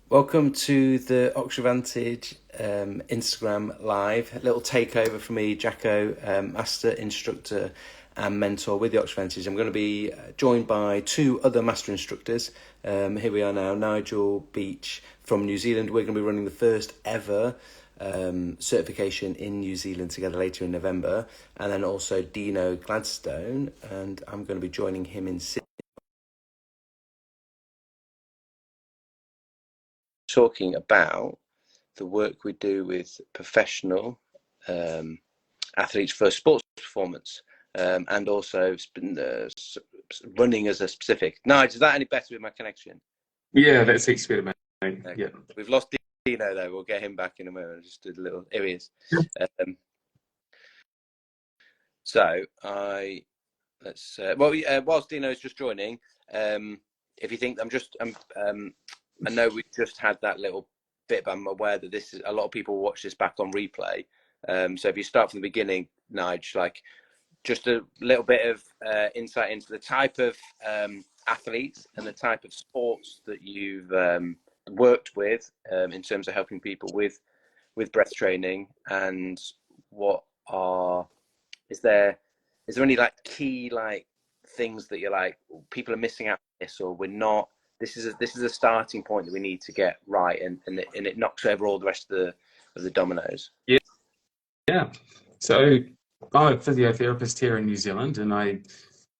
Welcome to the Oxford Vantage Instagram Live. A little takeover for me, Jacko, master instructor and mentor with the Oxford Vantage. I'm going to be joined by two other master instructors. Here we are now, Nigel Beach from New Zealand. We're going to be running the first ever certification in New Zealand together later in November. And then also Deano Gladstone, and I'm going to be joining him in Sydney. Talking about the work we do with professional athletes for sports performance, and also running as a specific. Nigel, is that any better with my connection? Yeah, that seems better, mate. Okay. Yeah. We've lost Dino though. We'll get him back in a moment. Just did a little. Here he is. Um, so I let's whilst Dino's just joining, if you think I know we just had that little bit, but I'm aware that this is a lot of people watch this back on replay. So if you start from the beginning, Nigel, like just a little bit of insight into the type of athletes and the type of sports that you've worked with in terms of helping people with breath training, and what are is there any like key like things that you're like people are missing out on this, or we're not, this is a starting point that we need to get right, and it knocks over all the rest of the dominoes. Yeah. Yeah. So I'm a physiotherapist here in New Zealand, and I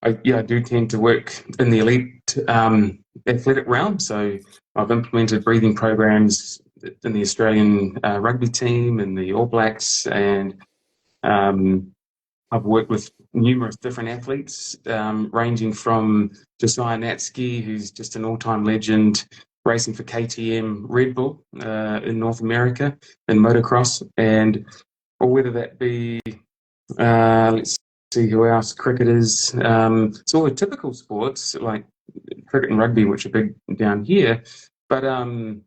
do tend to work in the elite athletic realm. So I've implemented breathing programs in the Australian rugby team and the All Blacks, and um, I've worked with numerous different athletes, ranging from Josiah Natsky, who's just an all-time legend, racing for KTM Red Bull in North America in motocross, or whether that be, let's see who else, cricketers. It's all the typical sports like cricket and rugby, which are big down here, but um,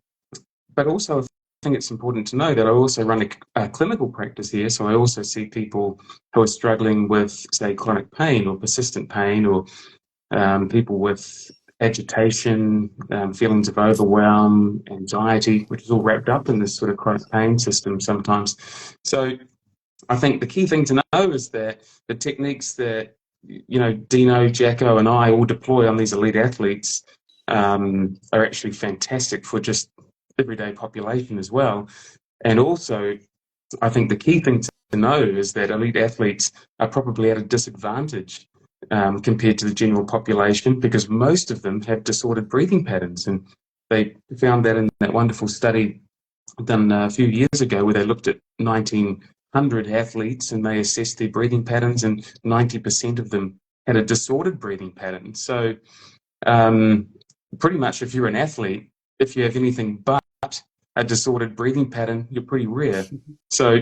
but also, I think it's important to know that I also run a clinical practice here. So I also see people who are struggling with, say, chronic pain or persistent pain, or people with agitation, feelings of overwhelm, anxiety, which is all wrapped up in this sort of chronic pain system sometimes. So I think the key thing to know is that the techniques that Dino, Jacko, and I all deploy on these elite athletes are actually fantastic for just everyday population as well. And also, I think the key thing to know is that elite athletes are probably at a disadvantage compared to the general population, because most of them have disordered breathing patterns. And they found that in that wonderful study done a few years ago where they looked at 1,900 athletes and they assessed their breathing patterns, and 90% of them had a disordered breathing pattern. So, um, pretty much if you're an athlete, if you have anything but a disordered breathing pattern, you're pretty rare. So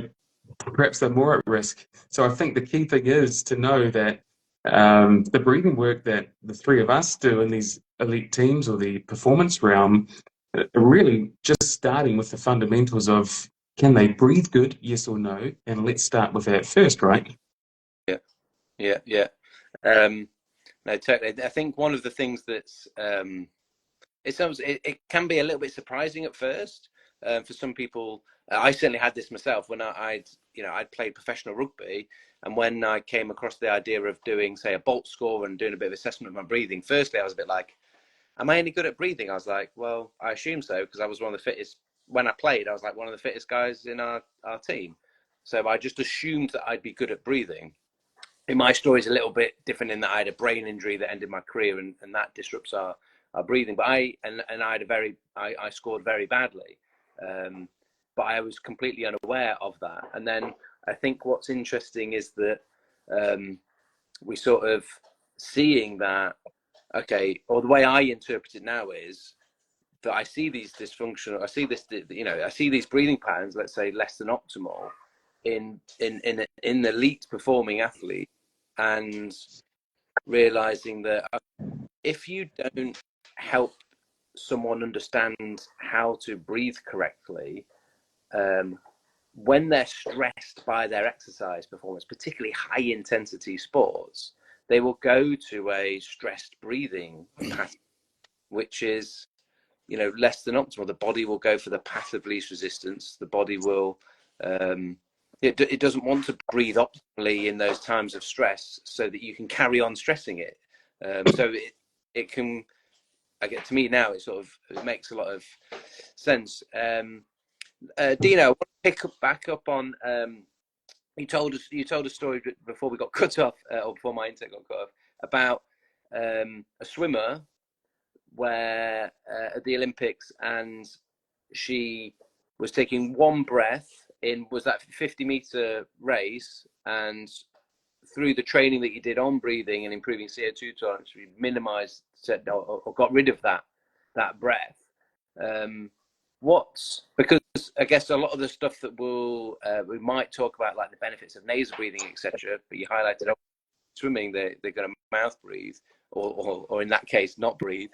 perhaps they're more at risk. So I think the key thing is to know that the breathing work that the three of us do in these elite teams or the performance realm, really just starting with the fundamentals of, can they breathe good, yes or no? And let's start with that first, right? Yeah, yeah, yeah. um no, totally. I think one of the things that's it can be a little bit surprising at first, for some people. I certainly had this myself when I'd played professional rugby, and when I came across the idea of doing, say, a bolt score and doing a bit of assessment of my breathing, firstly I was a bit like, am I any good at breathing? I was like, well, I assume so, because I was one of the fittest when I played. I was like one of the fittest guys in our team, so I just assumed that I'd be good at breathing. In my story is a little bit different in that I had a brain injury that ended my career, and that disrupts our breathing. But I had I scored very badly, um, but I was completely unaware of that. And then I think what's interesting is that um, we sort of seeing that, okay, or the way I interpret it now is that I see these dysfunctional, I see these breathing patterns, let's say less than optimal, in elite performing athletes, and realizing that if you don't help someone understand how to breathe correctly, um, when they're stressed by their exercise performance, particularly high intensity sports, they will go to a stressed breathing pattern, which is less than optimal. The body will go for the path of least resistance. The body will, it doesn't want to breathe optimally in those times of stress, so that you can carry on stressing it. So it can, I get to me now, it makes a lot of sense. Dino, I want to back up on, you told a story before we got cut off, or before my internet got cut off, about a swimmer where at the Olympics, and she was taking one breath in, was that 50-meter race, and through the training that you did on breathing and improving CO2 tolerance, we minimized or got rid of that breath. Because I guess a lot of the stuff that we might talk about, like the benefits of nasal breathing, etc., but you highlighted swimming, they're going to mouth breathe, or in that case not breathe.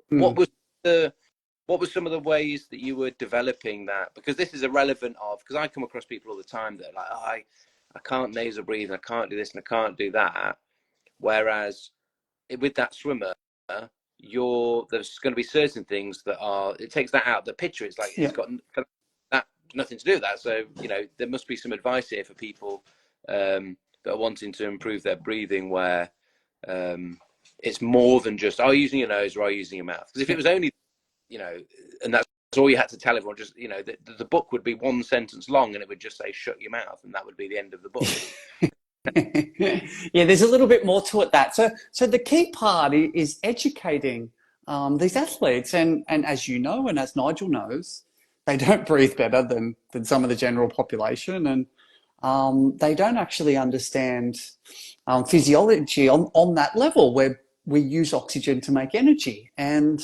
What was some of the ways that you were developing that? Because this is irrelevant because I come across people all the time that are like, I can't nasal breathe, and I can't do this, and I can't do that. Whereas with that swimmer, there's going to be certain things that it takes that out of the picture. It's like, it's got that nothing to do with that. So, there must be some advice here for people that are wanting to improve their breathing, where it's more than just, using your nose or using your mouth. Because if it was only, and that's all you had to tell everyone, just, the book would be one sentence long, and it would just say, shut your mouth, and that would be the end of the book. Yeah, there's a little bit more to it. So the key part is educating these athletes, and as you know, and as Nigel knows, they don't breathe better than some of the general population, and they don't actually understand physiology on that level, where we use oxygen to make energy. And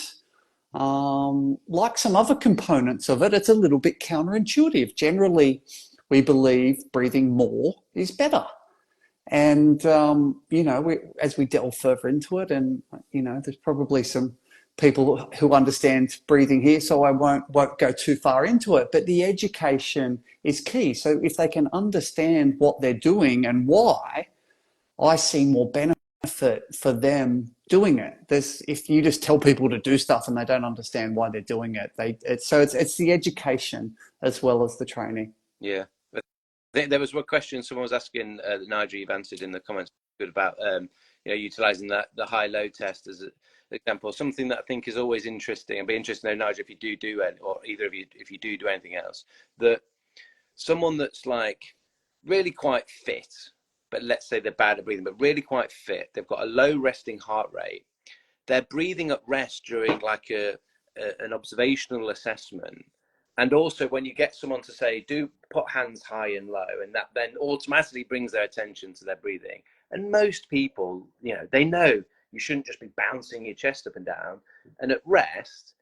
like some other components of it, it's a little bit counterintuitive. Generally, we believe breathing more is better. And, as we delve further into it, and, there's probably some people who understand breathing here, so I won't go too far into it, but the education is key. So if they can understand what they're doing and why, I see more benefit for them doing it. If you just tell people to do stuff and they don't understand why they're doing it, it's the education as well as the training. Yeah. I think there was one question someone was asking that Nigel, you've answered in the comments, good about utilizing the high-low test as an example. Something that I think is always interesting. I'd be interested to know, Nigel, if you do it, or either of you, if you do anything else, that someone that's like really quite fit, but let's say they're bad at breathing, but really quite fit, they've got a low resting heart rate, they're breathing at rest during like an observational assessment. And also when you get someone to say, do put hands high and low, and that then automatically brings their attention to their breathing. And most people, they know you shouldn't just be bouncing your chest up and down. And at rest,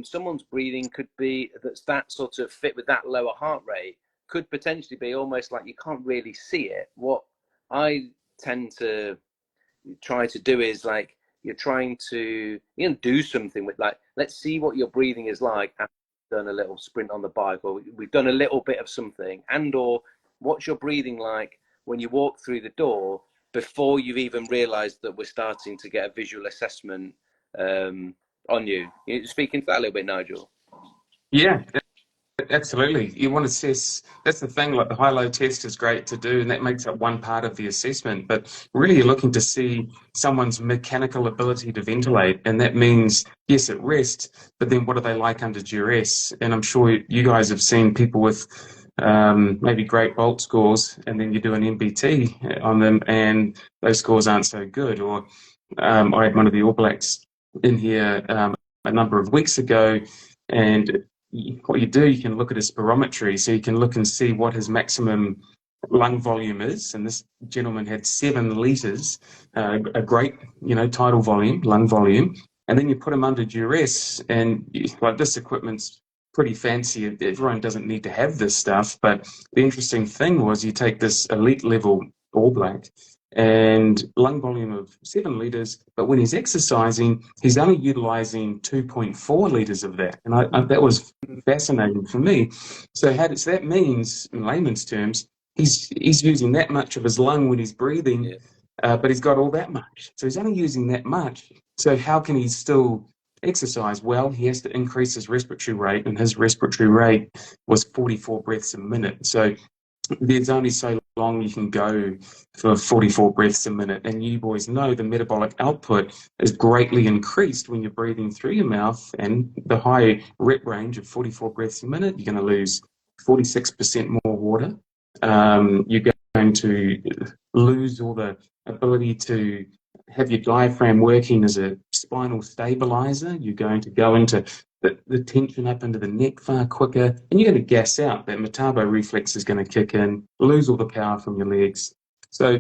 someone's breathing could be, that sort of fit with that lower heart rate, could potentially be almost like you can't really see it. What I tend to try to do is, like, you're trying to do something with, like, let's see what your breathing is like after you've done a little sprint on the bike, or we've done a little bit of something, and or what's your breathing like when you walk through the door, before you've even realized that we're starting to get a visual assessment on you. You speaking to that a little bit, Nigel? Yeah, absolutely. You want to assess, that's the thing, like the high-low test is great to do, and that makes up one part of the assessment, but really you're looking to see someone's mechanical ability to ventilate, and that means, yes, at rest, but then what are they like under duress? And I'm sure you guys have seen people with maybe great Bolt scores, and then you do an MBT on them, and those scores aren't so good. Or I had one of the All Blacks in here a number of weeks ago, and what you do, you can look at his spirometry, so you can look and see what his maximum lung volume is. And this gentleman had 7 litres, a great, tidal volume, lung volume. And then you put him under duress, and like, this equipment's pretty fancy. Everyone doesn't need to have this stuff. But the interesting thing was, you take this elite level All Black and lung volume of 7 litres, but when he's exercising, he's only utilising 2.4 litres of that. And that was fascinating for me. So that means, in layman's terms, he's using that much of his lung when he's breathing, but he's got all that much. So he's only using that much. So how can he still exercise well, he has to increase his respiratory rate, and his respiratory rate was 44 breaths a minute. So there's only so long you can go for 44 breaths a minute. And you boys know the metabolic output is greatly increased when you're breathing through your mouth, and the high rep range of 44 breaths a minute, you're going to lose 46% more water. You're going to lose all the ability to have your diaphragm working as a spinal stabilizer. You're going to go into the tension up into the neck far quicker, and you're going to gas out. That metabo reflex is going to kick in, lose all the power from your legs. So,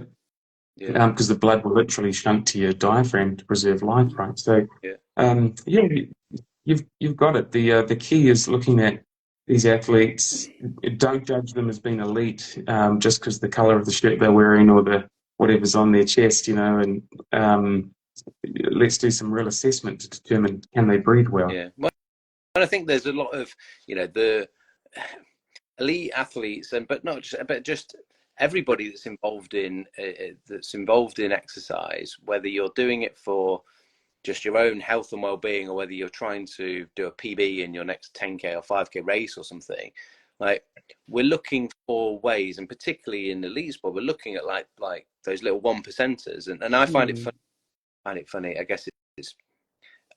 because the blood will literally shunt to your diaphragm to preserve life, right? So, yeah, you've got it. The key is looking at these athletes. Don't judge them as being elite just because the color of the shirt they're wearing or the whatever's on their chest, and let's do some real assessment to determine, can they breathe well. Yeah. Well, I think there's a lot of, the elite athletes, but just everybody that's involved in exercise, whether you're doing it for just your own health and well-being, or whether you're trying to do a PB in your next 10K or 5K race or something, like, we're looking for ways, and particularly in elite sport, we're looking at like those little 1%ers, and I find it funny. I guess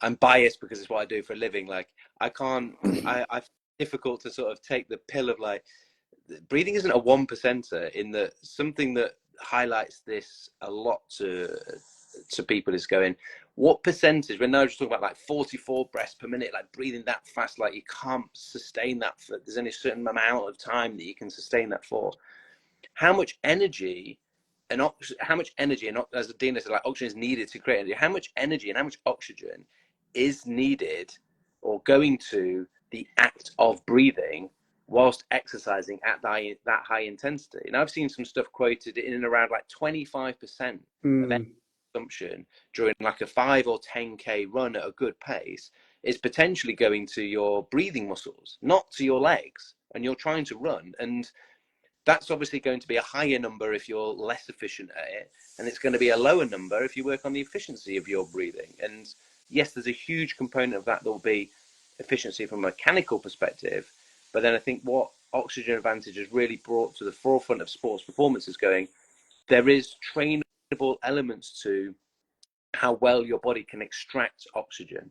I'm biased because it's what I do for a living. Like, I find it difficult to sort of take the pill of, like, breathing isn't a 1%er, in that something that highlights this a lot to people is going, what percentage, when Nigel's talking about like 44 breaths per minute, like breathing that fast, like you can't sustain that for, there's only a certain amount of time that you can sustain that for. How much energy and as Deano said, like, oxygen is needed to create energy. How much energy and how much oxygen is needed or going to the act of breathing whilst exercising at that high intensity? And I've seen some stuff quoted in and around like 25% of energy consumption during like a 5 or 10K run at a good pace is potentially going to your breathing muscles, not to your legs, and you're trying to run. And that's obviously going to be a higher number if you're less efficient at it, and it's going to be a lower number if you work on the efficiency of your breathing. And yes, there's a huge component of that will be efficiency from a mechanical perspective, but then I think what Oxygen Advantage has really brought to the forefront of sports performance is going, there is trainable elements to how well your body can extract oxygen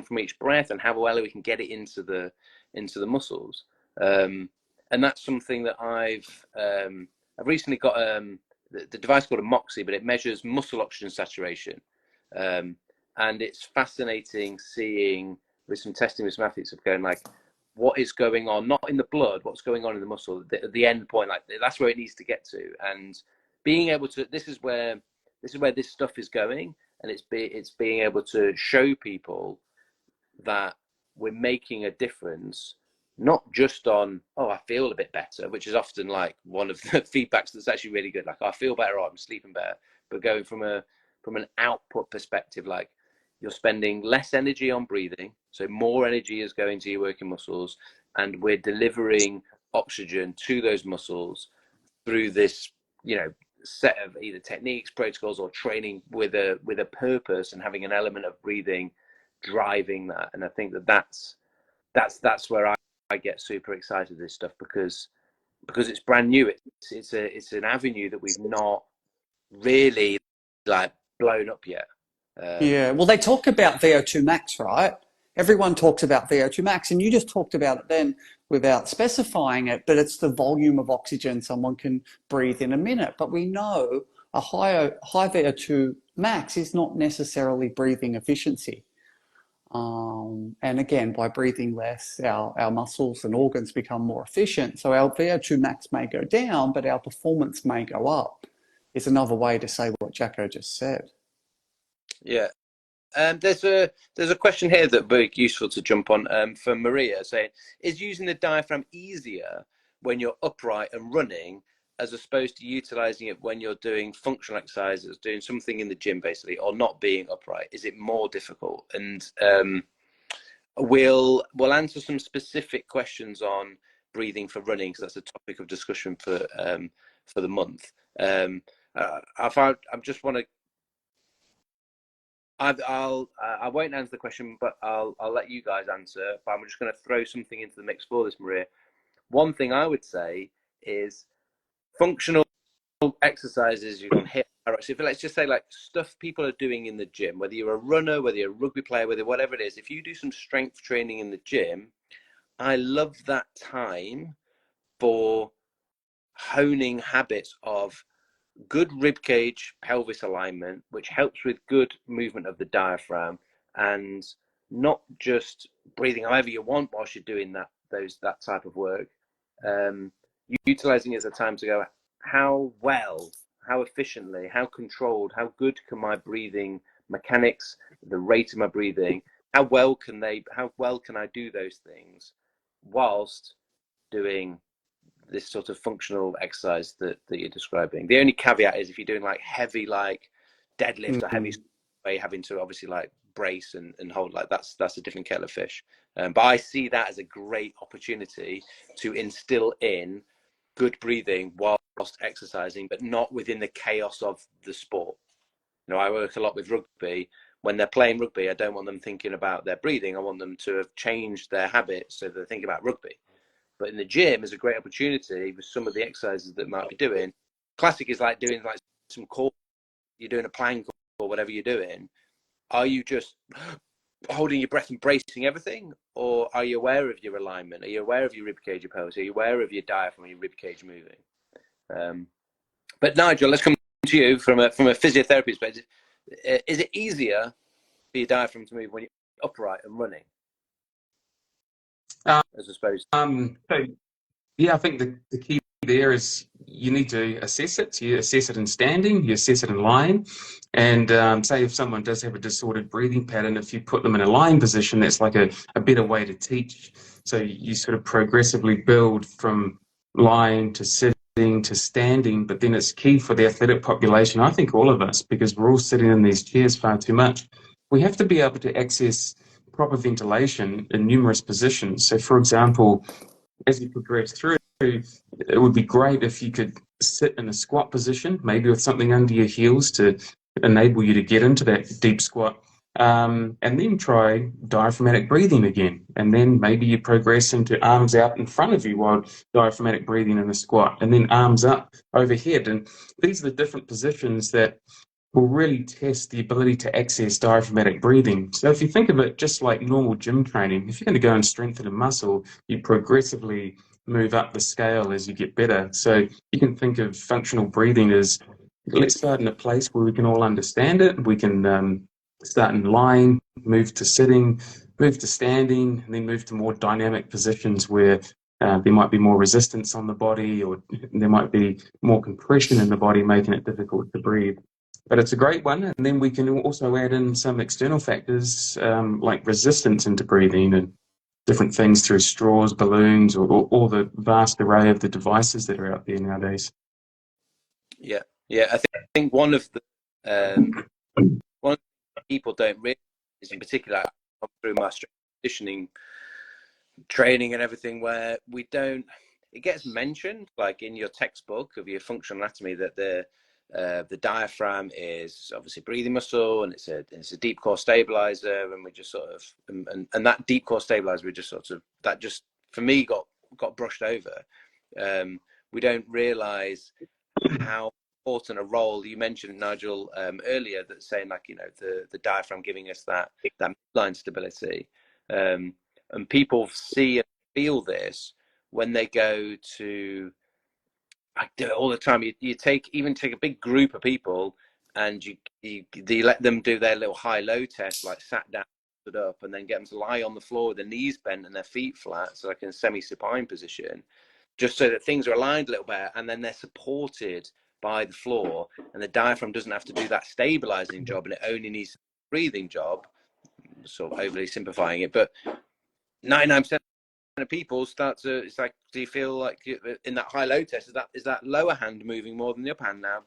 from each breath, and how well we can get it into the muscles. And that's something that I've recently got the device called a Moxie, but it measures muscle oxygen saturation. And it's fascinating seeing, with some testing with some athletes, of going like, what is going on, not in the blood, what's going on in the muscle, the end point, like that's where it needs to get to. And being able to, this is where this stuff is going, and it's being able to show people that we're making a difference, not just on, oh, I feel a bit better, which is often like one of the feedbacks that's actually really good, like, I feel better, or I'm sleeping better, but going from an output perspective, like, you're spending less energy on breathing, so more energy is going to your working muscles, and we're delivering oxygen to those muscles through this, set of either techniques, protocols, or training with a purpose, and having an element of breathing driving that. And I think that's where I get super excited with this stuff, because it's brand new. It's an avenue that we've not really like blown up yet. Yeah, well, they talk about VO2 max, right? Everyone talks about VO2 max, and you just talked about it then without specifying it, but it's the volume of oxygen someone can breathe in a minute. But we know a high VO2 max is not necessarily breathing efficiency. And again, by breathing less, our muscles and organs become more efficient. So our VO2 max may go down, but our performance may go up, is another way to say what Jacko just said. Yeah. There's a question here that would be useful to jump on for Maria, saying, is using the diaphragm easier when you're upright and running, as opposed to utilizing it when you're doing functional exercises, doing something in the gym basically, or not being upright? Is it more difficult? And we'll answer some specific questions on breathing for running, because that's a topic of discussion for the month. I just want to I won't answer the question, but I'll let you guys answer. But I'm just going to throw something into the mix for this, Maria. One thing I would say is functional exercises you can hit. So if, let's just say like stuff people are doing in the gym, whether you're a runner, whether you're a rugby player, whether whatever it is, if you do some strength training in the gym, I love that time for honing habits of good rib cage pelvis alignment, which helps with good movement of the diaphragm, and not just breathing however you want whilst you're doing that type of work. Utilizing it as a time to go, how well, how efficiently, how controlled, how good can my breathing mechanics, the rate of my breathing, how well can I do those things whilst doing this sort of functional exercise that you're describing. The only caveat is if you're doing like heavy, like deadlift or heavy, where you're having to obviously like brace and hold, like that's a different kettle of fish. But I see that as a great opportunity to instill in good breathing whilst exercising, but not within the chaos of the sport. You know, I work a lot with rugby. When they're playing rugby, I don't want them thinking about their breathing. I want them to have changed their habits so they're thinking about rugby. But in the gym is a great opportunity with some of the exercises that might be doing. Classic is like doing like some core, you're doing a plank or whatever you're doing. Are you just holding your breath and bracing everything? Or are you aware of your alignment? Are you aware of your ribcage, your pelvis? Are you aware of your diaphragm, your ribcage moving? But Nigel, let's come to you from a physiotherapy perspective. Is it easier for your diaphragm to move when you're upright and running? As opposed to... So yeah, I think the key there is you need to assess it. So you assess it in standing, you assess it in lying. And say if someone does have a disordered breathing pattern, if you put them in a lying position, that's like a better way to teach. So you sort of progressively build from lying to sitting to standing, but then it's key for the athletic population, I think all of us, because we're all sitting in these chairs far too much. We have to be able to access proper ventilation in numerous positions. So for example, as you progress through, it would be great if you could sit in a squat position, maybe with something under your heels to enable you to get into that deep squat, and then try diaphragmatic breathing again. And then maybe you progress into arms out in front of you while diaphragmatic breathing in a squat, and then arms up overhead. And these are the different positions that will really test the ability to access diaphragmatic breathing. So if you think of it just like normal gym training, if you're going to go and strengthen a muscle, you progressively move up the scale as you get better. So you can think of functional breathing as, let's start in a place where we can all understand it. We can start in lying, move to sitting, move to standing, and then move to more dynamic positions where there might be more resistance on the body, or there might be more compression in the body, making it difficult to breathe. But it's a great one. And then we can also add in some external factors like resistance into breathing and different things through straws, balloons, or the vast array of the devices that are out there nowadays. Yeah, I think one of the people don't realize, in particular, through my strength conditioning training and everything, where we don't, it gets mentioned like in your textbook of your functional anatomy that the diaphragm is obviously breathing muscle, and it's a deep core stabilizer, and we just sort of and that deep core stabilizer, we just sort of, that just for me got brushed over. We don't realize how important a role you mentioned, Nigel, earlier, that's saying like, you know, the diaphragm giving us that midline stability, and people see and feel this when they go to, I do it all the time. You take a big group of people, and you let them do their little high-low test, like sat down, stood up, and then get them to lie on the floor with their knees bent and their feet flat, so like in a semi-supine position, just so that things are aligned a little better, and then they're supported by the floor, and the diaphragm doesn't have to do that stabilizing job, and it only needs a breathing job. Sort of overly simplifying it, but 99% of people start to, it's like, do you feel like in that high-low test, is that lower hand moving more than the upper hand now?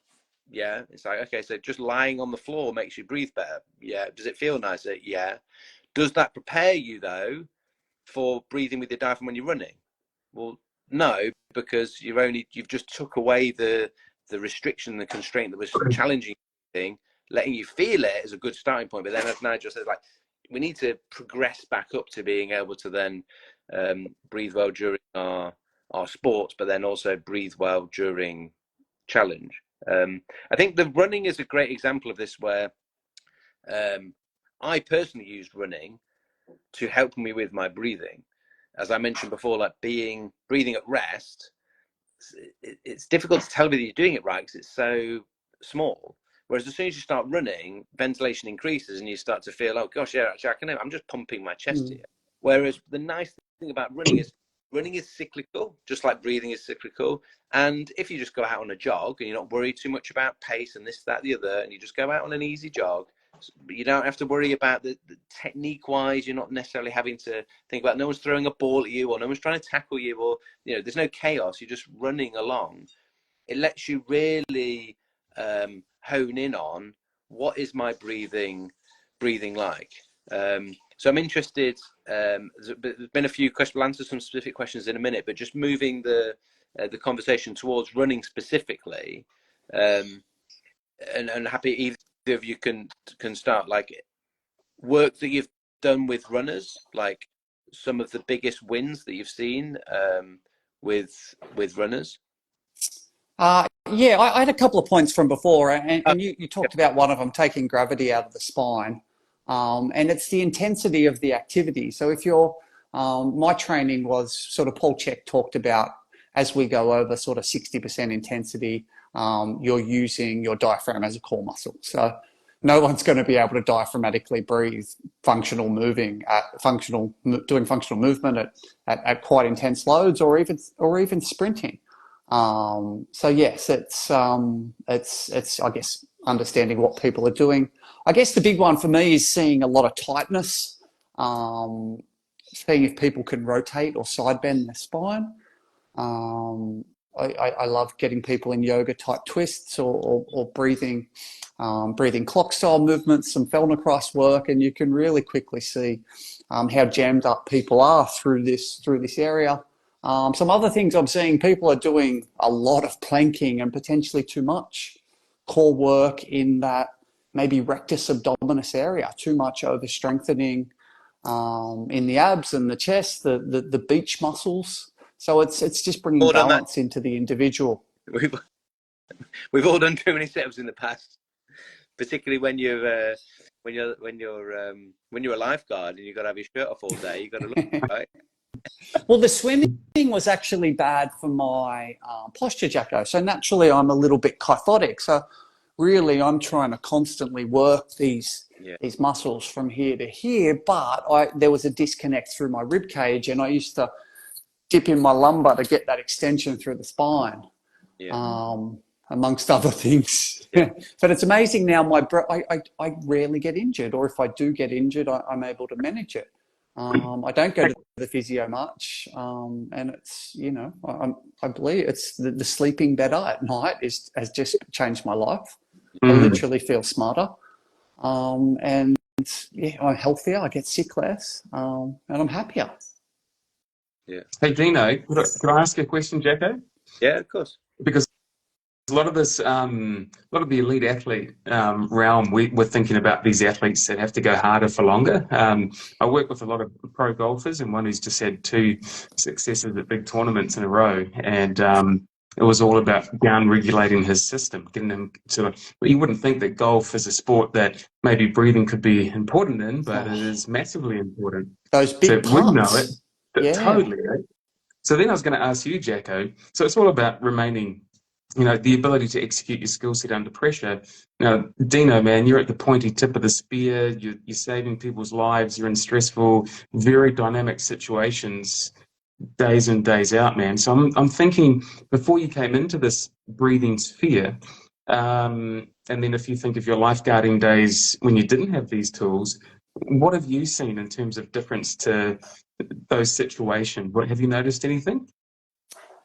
Yeah. It's like, okay, so just lying on the floor makes you breathe better. Yeah. Does it feel nicer? Yeah. Does that prepare you though for breathing with your diaphragm when you're running? Well, no, because you've just took away the restriction, the constraint that was challenging thing, letting you feel it is a good starting point. But then, as Nigel says, like, we need to progress back up to being able to then breathe well during our sports, but then also breathe well during challenge. I think the running is a great example of this, where I personally used running to help me with my breathing. As I mentioned before, like breathing at rest, it's difficult to tell whether you're doing it right because it's so small. Whereas as soon as you start running, ventilation increases and you start to feel, oh gosh, yeah, actually, I'm just pumping my chest here. Whereas the nice thing about running is cyclical, just like breathing is cyclical. And if you just go out on a jog and you're not worried too much about pace and this, that, the other, and you just go out on an easy jog, you don't have to worry about the technique wise. You're not necessarily having to think about, no one's throwing a ball at you or no one's trying to tackle you, or, you know, there's no chaos. You're just running along. It lets you really hone in on what is my breathing like. So I'm interested. There's been a few questions. We'll answer some specific questions in a minute, but just moving the conversation towards running specifically, and happy either of you can start, like, work that you've done with runners, like some of the biggest wins that you've seen with runners. Yeah, I had a couple of points from before, and you talked about one of them, taking gravity out of the spine. And it's the intensity of the activity. So if you're, my training was sort of, Paul Check talked about, as we go over sort of 60% intensity, you're using your diaphragm as a core muscle. So no one's going to be able to diaphragmatically breathe doing functional movement at quite intense loads, or even sprinting. So yes, it's I guess understanding what people are doing. I guess the big one for me is seeing a lot of tightness, seeing if people can rotate or side bend their spine. I love getting people in yoga type twists or breathing clock style movements, some Feldenkrais work, and you can really quickly see how jammed up people are through this area. Some other things I'm seeing, people are doing a lot of planking and potentially too much core work in that maybe rectus abdominis area, too much over strengthening in the abs and the chest, the beach muscles. So it's just bringing balance into the individual. We've all done too many setups in the past, particularly when you're a lifeguard and you've got to have your shirt off all day. You've got to look right. Well, the swimming was actually bad for my posture, Jacko. So naturally, I'm a little bit kyphotic. So really, I'm trying to constantly work these muscles from here to here. But there was a disconnect through my rib cage, and I used to dip in my lumbar to get that extension through the spine, amongst other things. Yeah. But it's amazing now. I rarely get injured, or if I do get injured, I'm able to manage it. I don't go to the physio much, and it's, you know, I believe it's the sleeping better at night has just changed my life. I literally feel smarter, and yeah, I'm healthier. I get sick less, and I'm happier. Yeah. Hey, Dino, could I ask you a question, Jacko? Yeah, of course. Because a lot of this, a lot of the elite athlete realm, we're thinking about these athletes that have to go harder for longer. I work with a lot of pro golfers, and one who's just had 2 successes at big tournaments in a row, and it was all about down-regulating his system, getting him to. But you wouldn't think that golf is a sport that maybe breathing could be important in, but it is massively important. Those big putts. We know it. Totally. Right? So then I was going to ask you, Jacko. So it's all about remaining, you know, the ability to execute your skill set under pressure. Now, Dino, man, you're at the pointy tip of the spear. You're saving people's lives. You're in stressful, very dynamic situations, days in, days out, man. So I'm thinking, before you came into this breathing sphere, and then if you think of your lifeguarding days when you didn't have these tools, what have you seen in terms of difference to those situations? Have you noticed anything?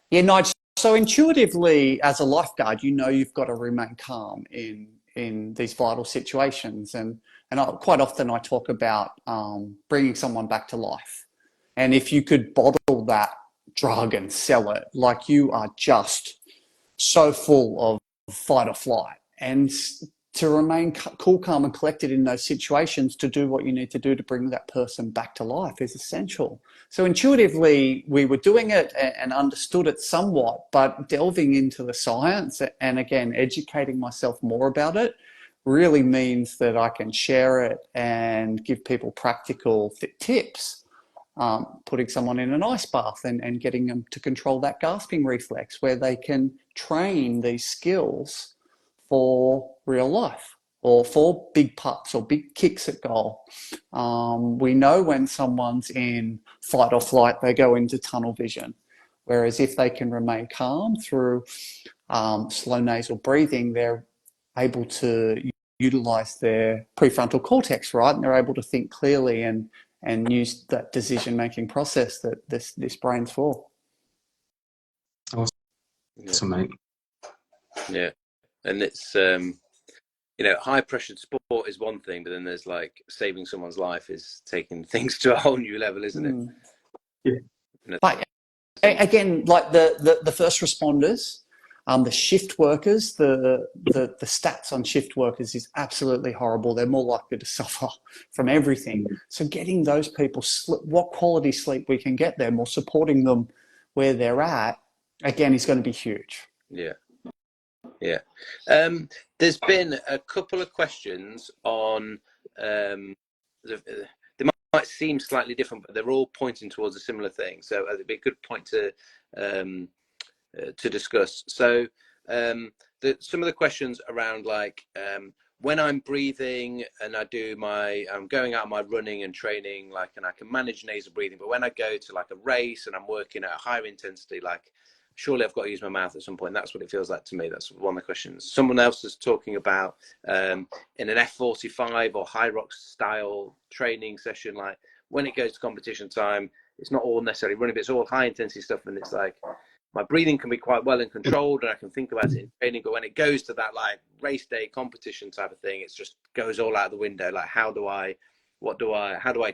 Yeah, Nigel. So intuitively, as a lifeguard, you know you've got to remain calm in these vital situations, and quite often I talk about bringing someone back to life. And if you could bottle that drug and sell it, like you are just so full of fight or flight, and to remain cool, calm, and collected in those situations, to do what you need to do to bring that person back to life, is essential. So intuitively, we were doing it and understood it somewhat, but delving into the science and again, educating myself more about it really means that I can share it and give people practical tips. Putting someone in an ice bath and getting them to control that gasping reflex, where they can train these skills for real life or for big putts or big kicks at goal. We know when someone's in fight or flight, they go into tunnel vision. Whereas if they can remain calm through slow nasal breathing, they're able to utilize their prefrontal cortex, right? And they're able to think clearly and use that decision-making process that this brain's for. Awesome, mate. Yeah. And it's, high pressured sport is one thing, but then there's like saving someone's life is taking things to a whole new level, isn't it? Yeah. But again, like the first responders, the shift workers, the stats on shift workers is absolutely horrible. They're more likely to suffer from everything. So getting those people, what quality sleep we can get them, or supporting them where they're at, again, is going to be huge. Yeah. Yeah. There's been a couple of questions on, they might seem slightly different, but they're all pointing towards a similar thing. So it'd be a good point to discuss. So some of the questions around like when I'm breathing and I'm going out on my running and training, like, and I can manage nasal breathing, but when I go to like a race and I'm working at a higher intensity, like surely I've got to use my mouth at some point. That's what it feels like to me. That's one of the questions. Someone else is talking about in an F45 or high rocks style training session, like when it goes to competition time, it's not all necessarily running, but it's all high intensity stuff. And it's like, my breathing can be quite well and controlled and I can think about it in training, but when it goes to that like race day competition type of thing, it just goes all out the window. Like, how do I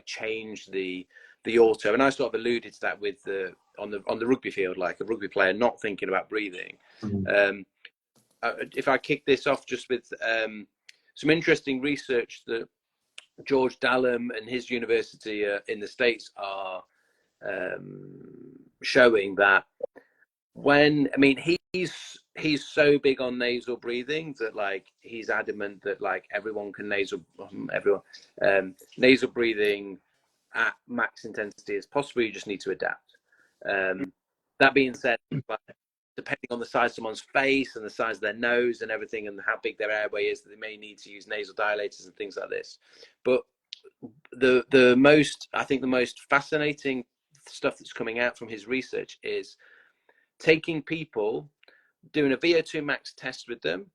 change the auto? And I sort of alluded to that with on the rugby field, like a rugby player not thinking about breathing. If I kick this off just with some interesting research that George Dallam and his university in the States are showing that he's so big on nasal breathing that like he's adamant that like everyone can nasal breathing at max intensity is possible. You just need to adapt. That being said, depending on the size of someone's face and the size of their nose and everything and how big their airway is, they may need to use nasal dilators and things like this. But the most fascinating stuff that's coming out from his research is taking people, doing a VO2 max test with them,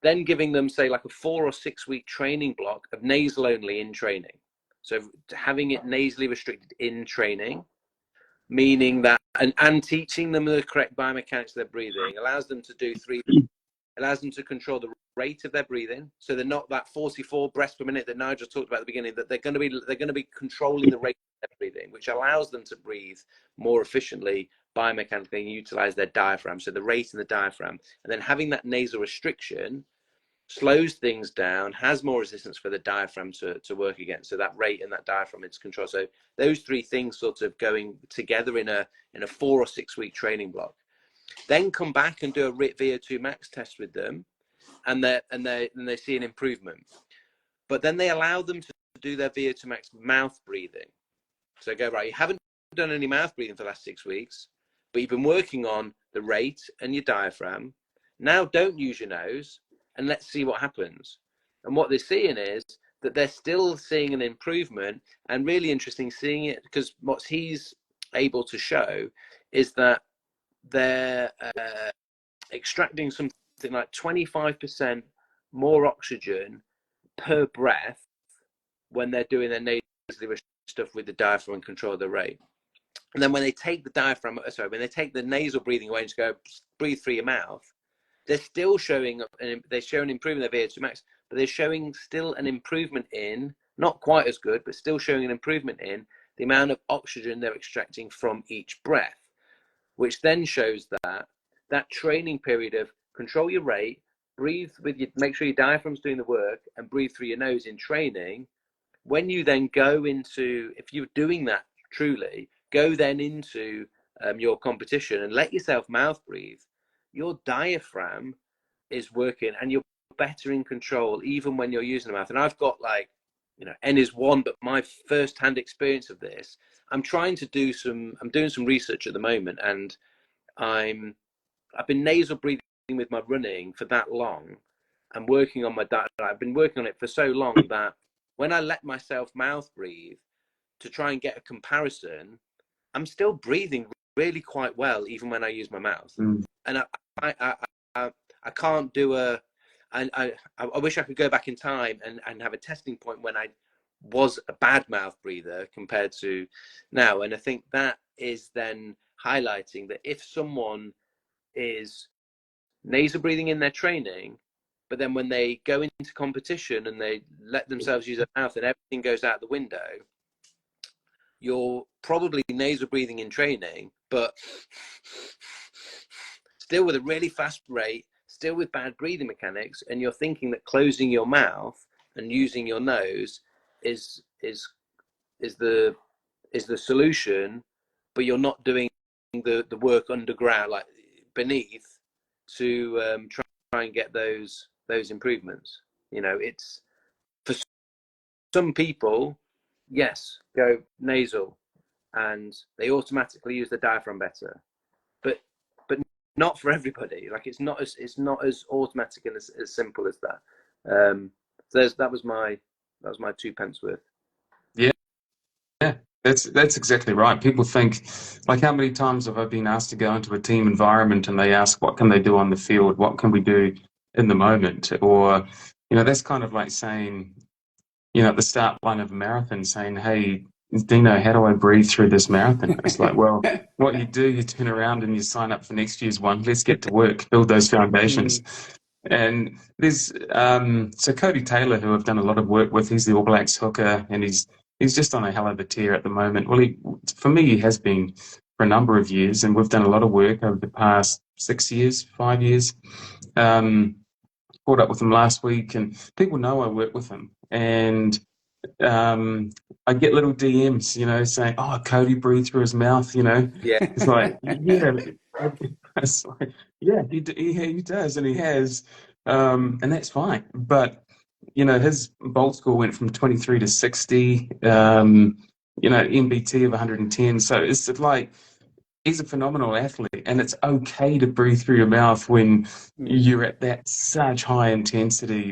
then giving them, say, like a 4 or 6 week training block of nasal only in training. So having it nasally restricted in training, meaning that, and teaching them the correct biomechanics of their breathing, allows them to control the rate of their breathing. So they're not that 44 breaths per minute that Nigel talked about at the beginning, that they're going to be controlling the rate of their breathing, which allows them to breathe more efficiently biomechanically and utilize their diaphragm. So the rate and the diaphragm, and then having that nasal restriction slows things down, has more resistance for the diaphragm to work against. So that rate and that diaphragm is control. So those three things sort of going together in a 4 or 6 week training block. Then come back and do a VO2 max test with them, and they see an improvement. But then they allow them to do their VO2 max mouth breathing. So go, right, you haven't done any mouth breathing for the last 6 weeks, but you've been working on the rate and your diaphragm. Now don't use your nose, and let's see what happens. And what they're seeing is that they're still seeing an improvement, and really interesting seeing it, because what he's able to show is that they're extracting something like 25% more oxygen per breath when they're doing their nasally stuff with the diaphragm and control the rate. And then when they take the nasal breathing away and just go breathe through your mouth, they're still showing an improvement in their VO2 max, but they're showing still an improvement in, not quite as good, but still showing an improvement in the amount of oxygen they're extracting from each breath, which then shows that training period of control your rate, breathe with your, make sure your diaphragm's doing the work, and breathe through your nose in training. When you then go into, if you're doing that truly, go then into your competition and let yourself mouth breathe. Your diaphragm is working, and you're better in control even when you're using the mouth. And I've got, like, N is one, but my first-hand experience of this, I'm doing some research at the moment, and I've been nasal breathing with my running for that long. I'm working on my diet. I've been working on it for so long that when I let myself mouth breathe to try and get a comparison, I'm still breathing really quite well, even when I use my mouth. And I can't do I wish I could go back in time and have a testing point when I was a bad mouth breather compared to now. And I think that is then highlighting that if someone is nasal breathing in their training, but then when they go into competition and they let themselves use their mouth and everything goes out the window, you're probably nasal breathing in training, but still with a really fast rate, still with bad breathing mechanics, and you're thinking that closing your mouth and using your nose is the solution, but you're not doing the work underground, like beneath, to try and get those improvements. It's, for some people, yes, go nasal, and they automatically use the diaphragm better, but not for everybody. Like, it's not as automatic and as simple as that. So that was my 2 pence worth. Yeah, yeah, that's exactly right. People think, like, how many times have I been asked to go into a team environment and they ask, what can they do on the field? What can we do in the moment? Or, that's kind of like saying, at the start line of a marathon, saying, hey, Dino, how do I breathe through this marathon? It's like, well, what you do, you turn around and you sign up for next year's one. Let's get to work, build those foundations. And there's so Cody Taylor, who I've done a lot of work with, he's the All Blacks hooker, and he's just on a hell of a tear at the moment. Well, for me, he has been for a number of years, and we've done a lot of work over the past 6 years, 5 years. Caught up with him last week, and people know I work with him, and I get little DMs, saying, "Oh, Cody breathed through his mouth," Yeah. It's like, yeah, it's like, yeah, he does, and he has, and that's fine. But his bolt score went from 23 to 60, MBT of 110. So it's like, he's a phenomenal athlete, and it's okay to breathe through your mouth when you're at that such high intensity.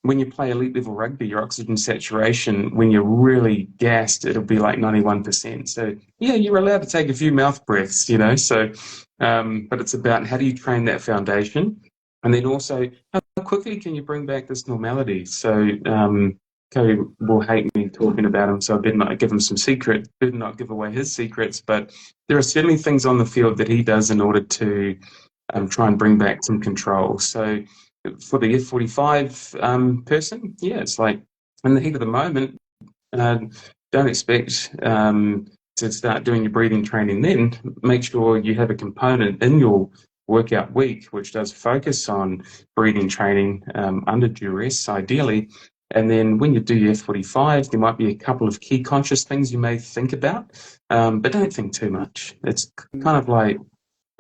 When you play elite level rugby, your oxygen saturation, when you're really gassed, it'll be like 91%. So yeah, you're allowed to take a few mouth breaths, So, but it's about, how do you train that foundation, and then also, how quickly can you bring back this normality? So, Cody will hate me talking about him, so I better not give him some secrets, better not give away his secrets, but there are certainly things on the field that he does in order to try and bring back some control. So for the F45 person, yeah, it's like, in the heat of the moment, don't expect to start doing your breathing training then. Make sure you have a component in your workout week which does focus on breathing training under duress, ideally. And then when you do your F45, there might be a couple of key conscious things you may think about, but don't think too much. It's kind of like,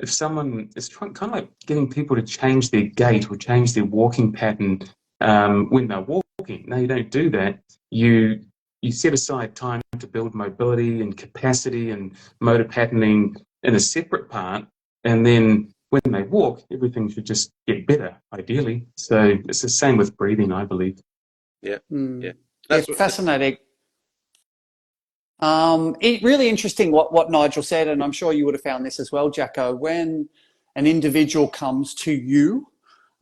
if someone is kind of like getting people to change their gait or change their walking pattern when they're walking. No, you don't do that. You set aside time to build mobility and capacity and motor patterning in a separate part, and then when they walk, everything should just get better, ideally. So it's the same with breathing, I believe. Yeah. Yeah, That's fascinating. Really interesting what Nigel said, and I'm sure you would have found this as well, Jacko. When an individual comes to you,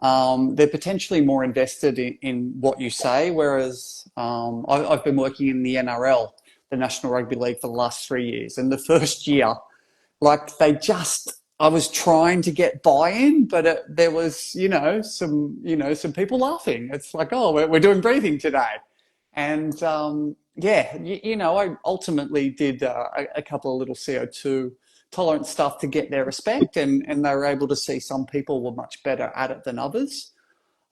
they're potentially more invested in what you say, whereas I've been working in the NRL, the National Rugby League, for the last 3 years. And the first year, like, I was trying to get buy-in, but there was, some people laughing. It's like, oh, we're doing breathing today. And I ultimately did a couple of little CO2 tolerant stuff to get their respect, and they were able to see some people were much better at it than others.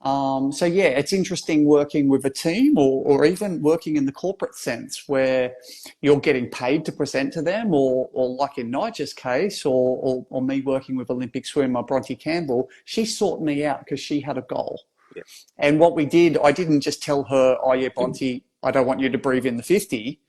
So yeah, it's interesting working with a team or even working in the corporate sense where you're getting paid to present to them or like in Nigel's case or me working with Olympic swimmer Bronte Campbell, she sought me out because she had a goal. Yeah. And what we did, I didn't just tell her, oh yeah, Bronte, I don't want you to breathe in the 50.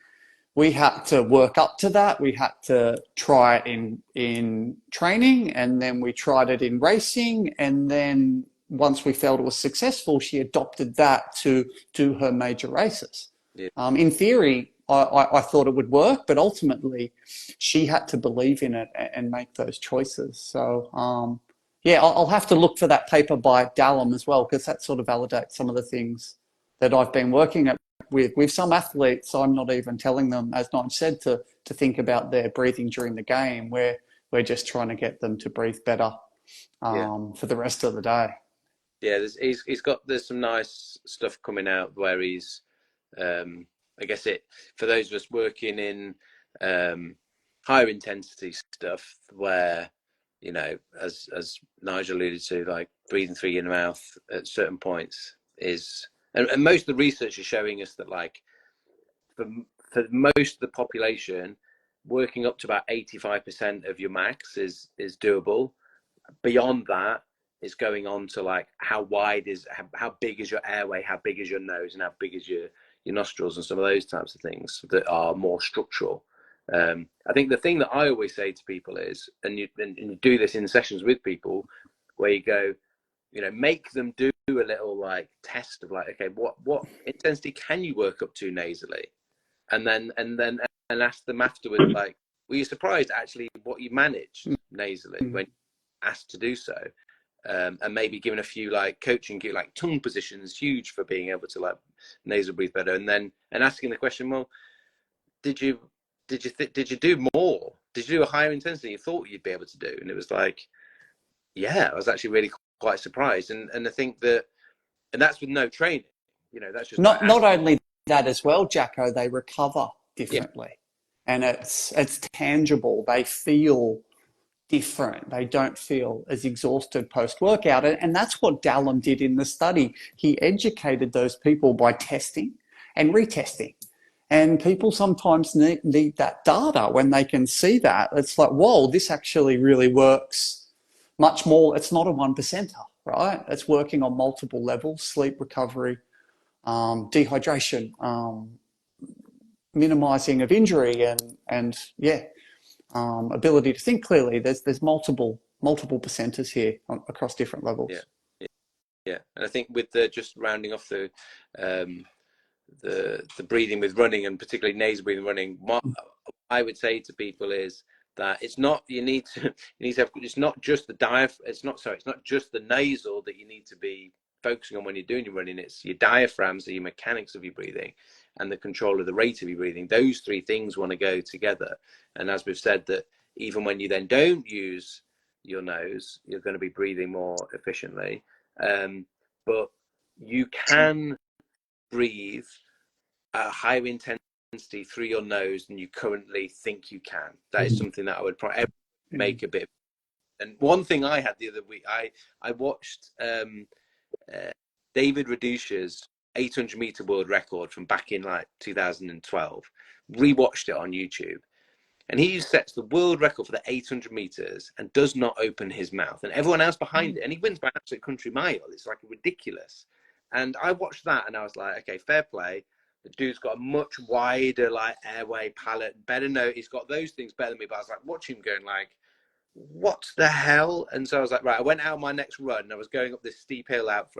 We had to work up to that. We had to try it in training, and then we tried it in racing, and then once we felt it was successful, she adopted that to do her major races. Yeah. In theory, I thought it would work, but ultimately, she had to believe in it and make those choices. So, yeah, I'll have to look for that paper by Dallum as well, because that sort of validates some of the things that I've been working at with some athletes. I'm not even telling them, as Nigel said, to think about their breathing during the game. We're just trying to get them to breathe better for the rest of the day. Yeah, there's some nice stuff coming out where he's I guess for those of us working in higher intensity stuff where, you know, as Nigel alluded to, like breathing through your mouth at certain points is, and most of the research is showing us that, like, for most of the population, working up to about 85% of your max is doable. Beyond that, it's going on to like how big is your airway, how big is your nose, and how big is your nostrils, and some of those types of things that are more structural. I think the thing that I always say to people is, and you do this in sessions with people, where you go, you know, make them do a little like test of like, okay, what intensity can you work up to nasally, and then ask them afterwards, like, were you surprised actually what you managed nasally when asked to do so? And maybe giving a few like coaching, like tongue positions, huge for being able to like nasal breathe better, and asking the question, well, did you do more? Did you do a higher intensity you thought you'd be able to do? And it was like, yeah, I was actually really quite surprised. And I think that's with no training, you know, that's just by Not asking. only that as well, Jacko, they recover Yeah, differently, and it's tangible. They feel different. They don't feel as exhausted post-workout. And that's what Dallum did in the study. He educated those people by testing and retesting. And people sometimes need that data when they can see that. It's like, whoa, this actually really works much more. It's not a 1%er, right? It's working on multiple levels: sleep recovery, dehydration, minimizing of injury, and yeah, ability to think clearly. There's multiple percenters here across different levels. Yeah. And I think with just rounding off the breathing with running, and particularly nasal breathing running, what I would say to people is that it's not it's not just the diaphragm, it's not just the nasal that you need to be focusing on when you're doing your running. It's your diaphragm, so your mechanics of your breathing, and the control of the rate of your breathing. Those three things want to go together. And as we've said, that even when you then don't use your nose, you're going to be breathing more efficiently. But you can breathe at a higher intensity through your nose than you currently think you can. That is something that I would probably make a bit. And one thing I had the other week, I watched David Radusha's 800-meter world record from back in like 2012. Rewatched it on YouTube, and he sets the world record for the 800 meters and does not open his mouth, and everyone else behind it, and he wins by an absolute country mile. It's like ridiculous. And I watched that, and I was like, okay, fair play. The dude's got a much wider like airway palate, better note. He's got those things better than me. But I was like watching him going like, what the hell? And so I was like, right, I went out on my next run, and I was going up this steep hill out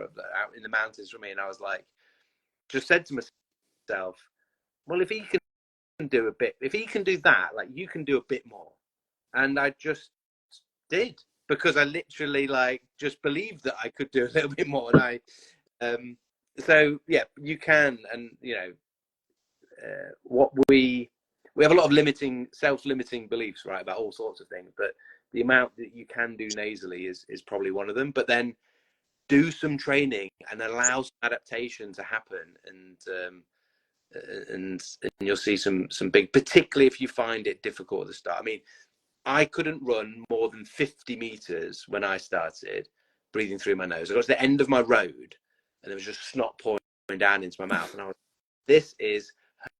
in the mountains for me, and I was like, just said to myself, well, if he can do a bit, if he can do that, like, you can do a bit more. And I just did, because I literally like just believed that I could do a little bit more. And so yeah, you can. And you know, what we have a lot of self-limiting beliefs, right, about all sorts of things, but the amount that you can do nasally is probably one of them. But then do some training and allow some adaptation to happen, and you'll see some big, particularly if you find it difficult at the start. I mean, I couldn't run more than 50 meters when I started breathing through my nose. I got to the end of my road, and there was just snot pouring down into my mouth, and I was, this is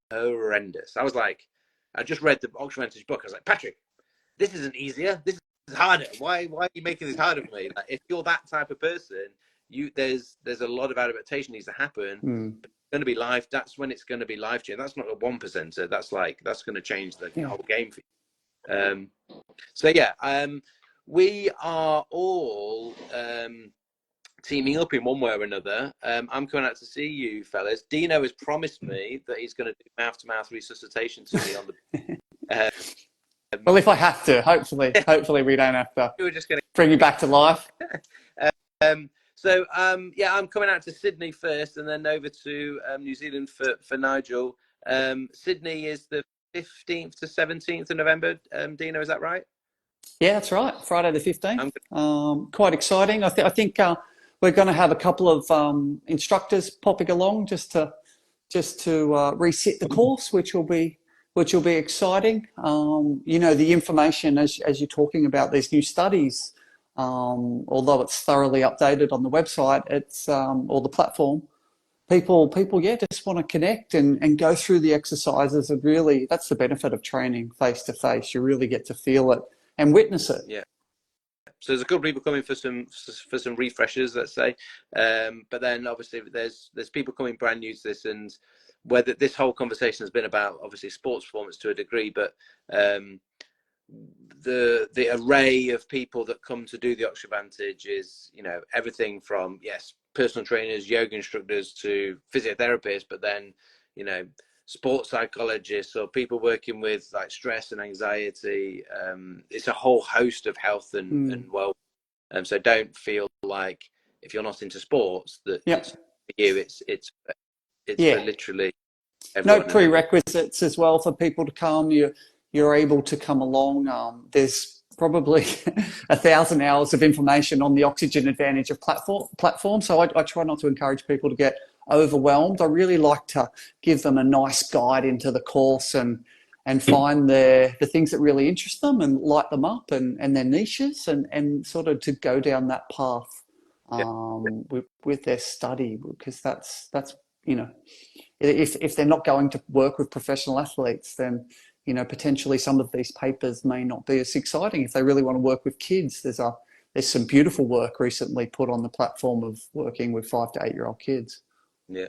horrendous. I was like, I just read the Oxford Vantage book. I was like, Patrick, this isn't easier. This is harder. Why are you making this harder for me? Like, if you're that type of person, there's a lot of adaptation needs to happen. It's going to be life. That's when it's going to be life changing. That's not a 1%er. That's going to change the whole game for you. So yeah, we are all teaming up in one way or another. I'm coming out to see you, fellas. Deano has promised me that he's going to do mouth-to-mouth resuscitation to me on the. Well, if I have to, hopefully we don't have to. We're just going to bring you back to life. So yeah, I'm coming out to Sydney first, and then over to New Zealand for Nigel. Sydney is the 15th to 17th of November. Deano, is that right? Yeah, that's right. Friday the 15th. Quite exciting. I think we're going to have a couple of instructors popping along just to reset the course, which will be exciting. You know, the information as you're talking about these new studies, although it's thoroughly updated on the website, it's or the platform. People, just want to connect and go through the exercises, and really, that's the benefit of training face to face. You really get to feel it and witness it. Yeah. So there's a couple of people coming for some refreshers, let's say, but then obviously there's people coming brand new to this, and whether this whole conversation has been about obviously sports performance to a degree, but the array of people that come to do the Oxford Vantage is, you know, everything from personal trainers, yoga instructors to physiotherapists, but then, you know, sports psychologists or people working with like stress and anxiety. It's a whole host of health and well. So don't feel like if you're not into sports that it's for you. It's for literally everyone. No prerequisites as well for people to come. You're able to come along. There's probably 1,000 hours of information on the Oxygen Advantage of platform. So I try not to encourage people to get overwhelmed. I really like to give them a nice guide into the course and find the things that really interest them and light them up and their niches and sort of to go down that path with their study, because that's you know, if they're not going to work with professional athletes, then, you know, potentially some of these papers may not be as exciting. If they really want to work with kids, there's some beautiful work recently put on the platform of working with 5 to 8 year old kids. Yeah.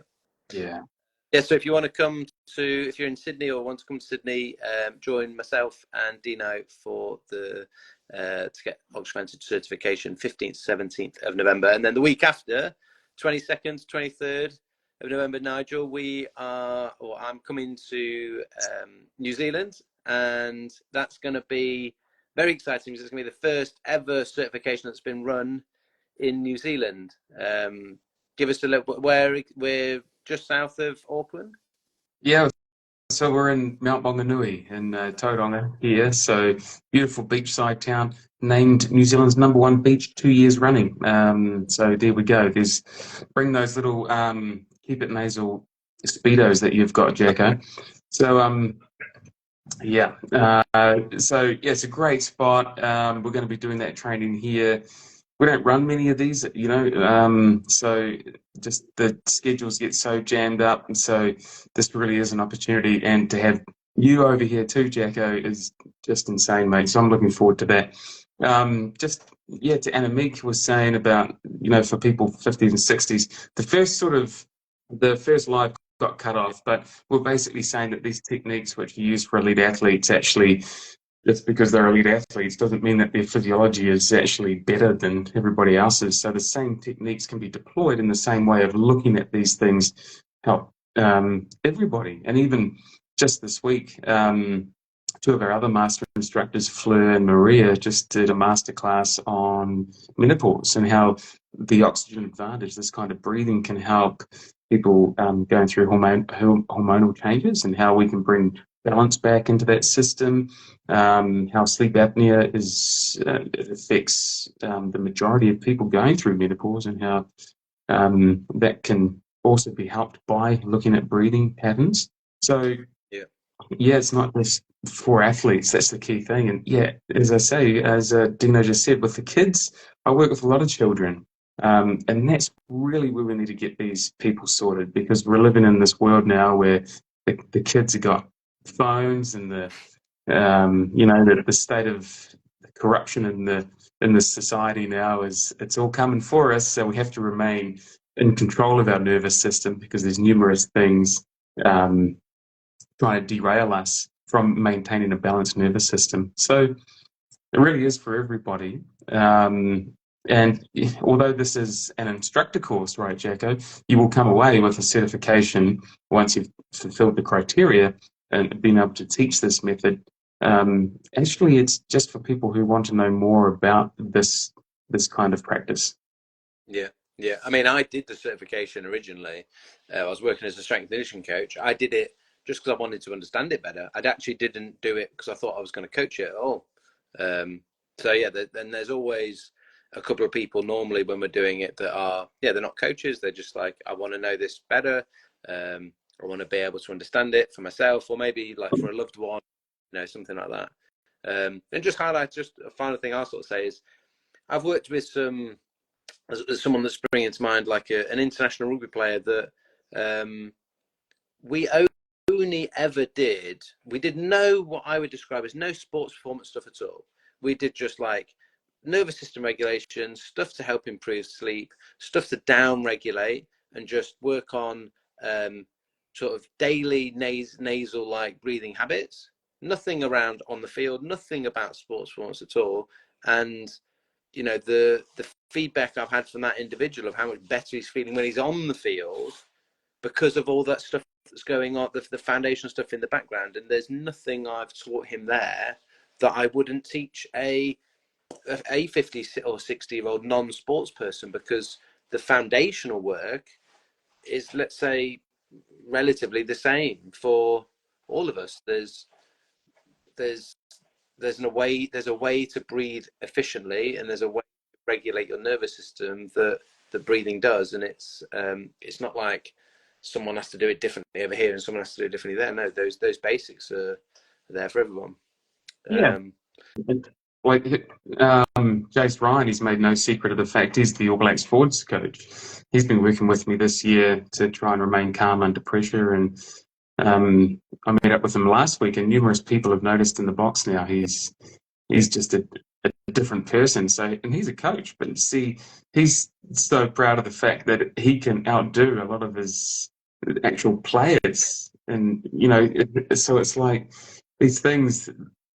So if you want to come if you're in Sydney or want to come to Sydney, join myself and Deano for the to get Oxford Vantage certification 15th, 17th of November, and then the week after, 22nd, 23rd of November, Nigel, I'm coming to New Zealand, and that's going to be very exciting because it's going to be the first ever certification that's been run in New Zealand. Give us a little. We're just south of Auckland. Yeah, so we're in Mount Maunganui in Tauranga here. So beautiful beachside town, named New Zealand's #1 beach 2 years running. So there we go. Bring those little keep it nasal speedos that you've got, Jacko. So it's a great spot. We're going to be doing that training here. We don't run many of these, you know, so just the schedules get so jammed up, and so this really is an opportunity. And to have you over here too, Jacko, is just insane, mate. So I'm looking forward to that. To Anna Meek was saying about, you know, for people 50s and 60s, the first live got cut off, but we're basically saying that these techniques which are used for elite athletes, actually, just because they're elite athletes doesn't mean that their physiology is actually better than everybody else's. So the same techniques can be deployed in the same way of looking at these things, help everybody. And even just this week, 2 of our other master instructors, Fleur and Maria, just did a masterclass on menopause and how the Oxygen Advantage, this kind of breathing, can help people going through hormonal changes, and how we can bring balance back into that system, how sleep apnea it affects the majority of people going through menopause, and how that can also be helped by looking at breathing patterns. So it's not just for athletes, that's the key thing. And as I say, as Deano just said, with the kids, I work with a lot of children, And that's really where we need to get these people sorted, because we're living in this world now where the kids have got phones, and the state of corruption in the society now it's all coming for us. So we have to remain in control of our nervous system, because there's numerous things trying to derail us from maintaining a balanced nervous system. So it really is for everybody. And although this is an instructor course, right, Jacko, you will come away with a certification once you've fulfilled the criteria and been able to teach this method. Actually, it's just for people who want to know more about this kind of practice. Yeah. Yeah. I mean, I did the certification originally. I was working as a strength and conditioning coach. I did it just because I wanted to understand it better. I actually didn't do it because I thought I was going to coach it at all. So yeah, then there's always a couple of people normally when we're doing it that are, they're not coaches. They're just like, I want to know this better. I want to be able to understand it for myself, or maybe like for a loved one, something like that. And just highlight, just a final thing I'll sort of say is, I've worked with someone that's springing to mind, like an international rugby player that we only ever we did no, what I would describe as no sports performance stuff at all. We did just like nervous system regulation, stuff to help improve sleep, stuff to down regulate, and just work on sort of daily nasal like breathing habits. Nothing around on the field, nothing about sports performance at all. And the feedback I've had from that individual of how much better he's feeling when he's on the field, because of all that stuff that's going on, the foundation stuff in the background. And there's nothing I've taught him there that I wouldn't teach a 50 or 60-year-old non-sports person, because the foundational work is, let's say, relatively the same for all of us. There's a way to breathe efficiently, and there's a way to regulate your nervous system that breathing does. And it's not like someone has to do it differently over here and someone has to do it differently there. No, those basics are there for everyone. Yeah. Like Jace Ryan, he's made no secret of the fact he's the All Blacks forwards coach. He's been working with me this year to try and remain calm under pressure, and I met up with him last week, and numerous people have noticed in the box now he's just a different person. So, and he's a coach, but see, he's so proud of the fact that he can outdo a lot of his actual players, and so it's like these things.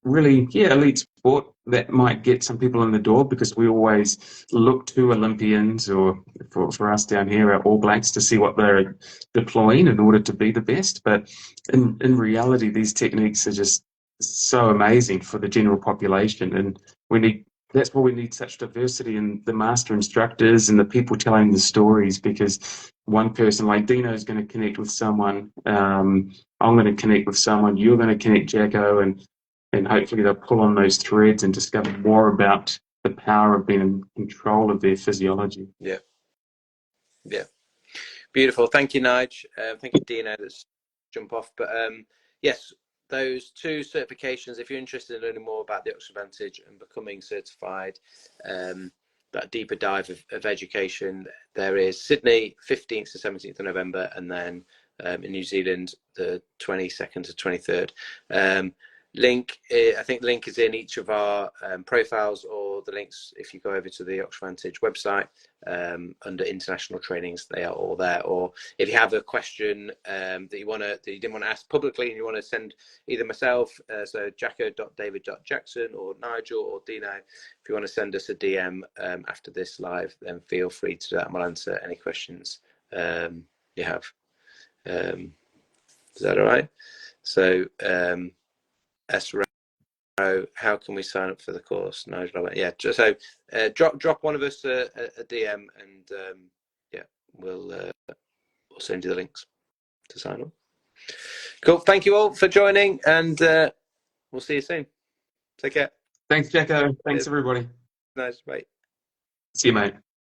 Really, elite sport that might get some people in the door, because we always look to Olympians, or for us down here, our All Blacks, to see what they're deploying in order to be the best. But in reality, these techniques are just so amazing for the general population, and that's why we need such diversity in the master instructors and the people telling the stories, because one person like Deano is going to connect with someone, I'm going to connect with someone, you're going to connect, Jacko, and hopefully they'll pull on those threads and discover more about the power of being in control of their physiology. Yeah. Beautiful. Thank you, Nigel. Thank you, Deano. Let's jump off. But yes, those two certifications, if you're interested in learning more about the Oxford Advantage and becoming certified, that deeper dive of education, there is Sydney, 15th to 17th of November, and then in New Zealand, the 22nd to 23rd. I think the link is in each of our profiles, or the links, if you go over to the Oxford Advantage website under international trainings, they are all there. Or if you have a question that you didn't want to ask publicly and you want to send either myself, so jacko.david.jackson, or Nigel or Deano, if you want to send us a DM after this live, then feel free to do that, and we'll answer any questions you have. Is that all right? So SRO, how can we sign up for the course? Nigel, yeah. So drop one of us a DM, and we'll send you the links to sign up. Cool. Thank you all for joining, and we'll see you soon. Take care. Thanks, Jacko. Thanks, everybody. Nice. Bye. See you, mate.